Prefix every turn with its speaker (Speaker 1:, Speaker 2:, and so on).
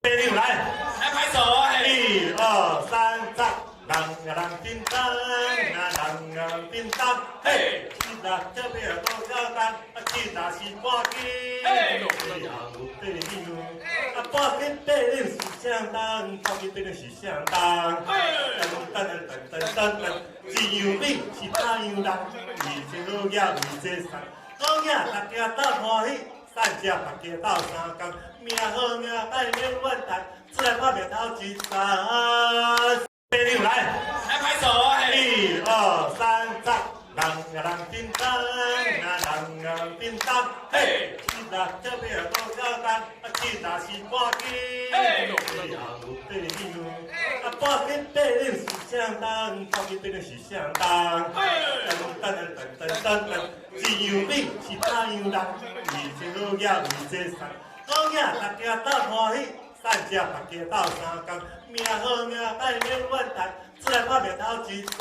Speaker 1: 六来，
Speaker 2: 来拍手啊！
Speaker 1: 一二三，赞！人啊人叮当，人啊叮当，嘿！其实这边多简单，其实是半斤，这样有对牛，半斤对牛是相当，半斤对牛是相当。噔，一样米是他样人，为这好嘢为这善，好嘢大家斗欢喜。善食大家斗相共，命好命歹免怨叹，出来拍拼头一站。第六来，
Speaker 2: 来拍手啊！
Speaker 1: 一二三，赞！人啊人叮当，人啊叮当，嘿！其实这边多简单，其实是半斤，这样有对牛，半斤对牛是相当，半斤对牛是相当。噔，一样米是他样人，为这好嘢为这善，好嘢大家斗欢喜。善食大家斗相共，命好命歹免怨叹，出来拍拼头一站。